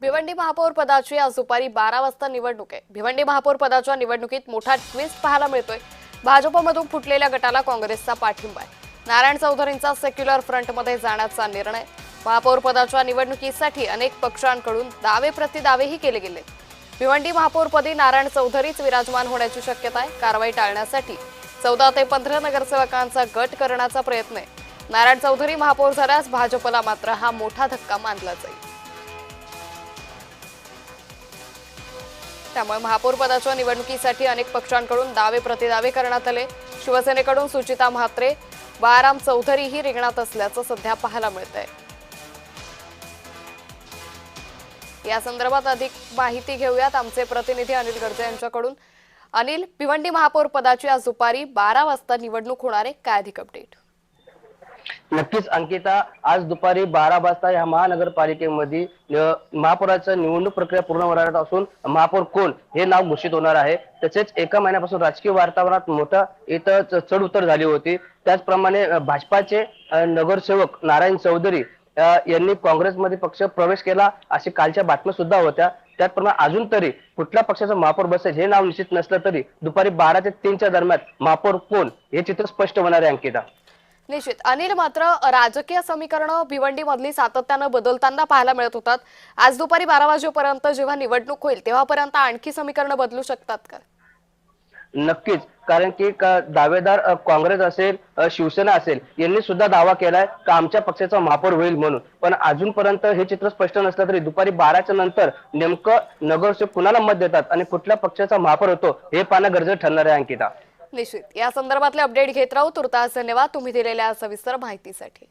भिवंडी महापौर पदाची आज दुपारी 12 वाजता निवडणूक आहे। भिवंडी महापौर पदाच्या निवडणुकीत मोठा ट्विस्ट पाहायला मिळतोय। भाजपमधून फुटलेल्या गटाला काँग्रेसचा पाठिंबा आहे। नारायण चौधरींचा सेक्युलर फ्रंटमध्ये जाण्याचा निर्णय। महापौर पदाच्या निवडणुकीसाठी अनेक पक्षांकडून दावे प्रतिदावेही केले गेले। भिवंडी महापौरपदी नारायण चौधरीच विराजमान होण्याची शक्यता आहे। कारवाई टाळण्यासाठी 14 ते 15 नगरसेवकांचा गट करण्याचा प्रयत्न आहे। नारायण चौधरी महापौर झाल्यास भाजपला मात्र हा मोठा धक्का मानला जाईल। त्यामुळे महापौर पदाच्या निवडणुकीसाठी अनेक पक्षांकडून दावे प्रतिदावे करण्यात आले। शिवसेनेकडून सुचिता म्हात्रे, बाळाराम चौधरीही रिंगणात असल्याचं सध्या पाहायला मिळतंय। या संदर्भात अधिक माहिती घेऊयात आमचे प्रतिनिधी अनिल गर्जे यांच्याकडून। अनिल, भिवंडी महापौर पदाची आज दुपारी 12 वाजता निवडणूक होणार आहे, काय अधिक अपडेट? नक्कीच अंकिता, आज दुपारी 12 वाजता या महानगरपालिकेमध्ये महापौराचं निवडणूक प्रक्रिया पूर्ण होणार असून महापौर कोण हे नाव घोषित होणार आहे। तसेच एका महिन्यापासून राजकीय वातावरणात मोठा इथं चढ उतर झाली होती। त्याचप्रमाणे भाजपाचे नगरसेवक नारायण चौधरी यांनी काँग्रेसमध्ये पक्ष प्रवेश केला अशी कालच्या बातम्या सुद्धा होत्या। त्याचप्रमाणे अजून तरी कुठल्या पक्षाचा महापौर बसेल हे नाव निश्चित नसलं तरी दुपारी 12 ते 3च्या दरम्यान महापौर कोण हे चित्र स्पष्ट होणार आहे अंकिता। निश्चित अनिल, मात्र राजकीय समीकरणं भिवंडी मधली सातत्यानं बदलताना पाहायला मिळत होतात। आज दुपारी 12 वाजेपर्यंत जेव्हा निवडणूक होईल तेव्हापर्यंत आणखी समीकरणं बदलू शकतात का? नक्कीच, कारण की दावेदार काँग्रेस असेल, शिवसेना असेल यांनी सुद्धा दावा केलाय का आमच्या पक्षाचा महापौर होईल म्हणून। पण अजूनपर्यंत हे चित्र स्पष्ट नसलं तरी दुपारी 12च्या नंतर नेमकं नगरसेवक कुणाला मत देतात आणि कुठल्या पक्षाचा महापौर होतो हे पाहणं गरजेचं ठरणार आहे अंकिता। निश्चित या संदर्भातले अपडेट घेत राहू। तुर्तास धन्यवाद तुम्ही दिलेल्या सविस्तर माहितीसाठी।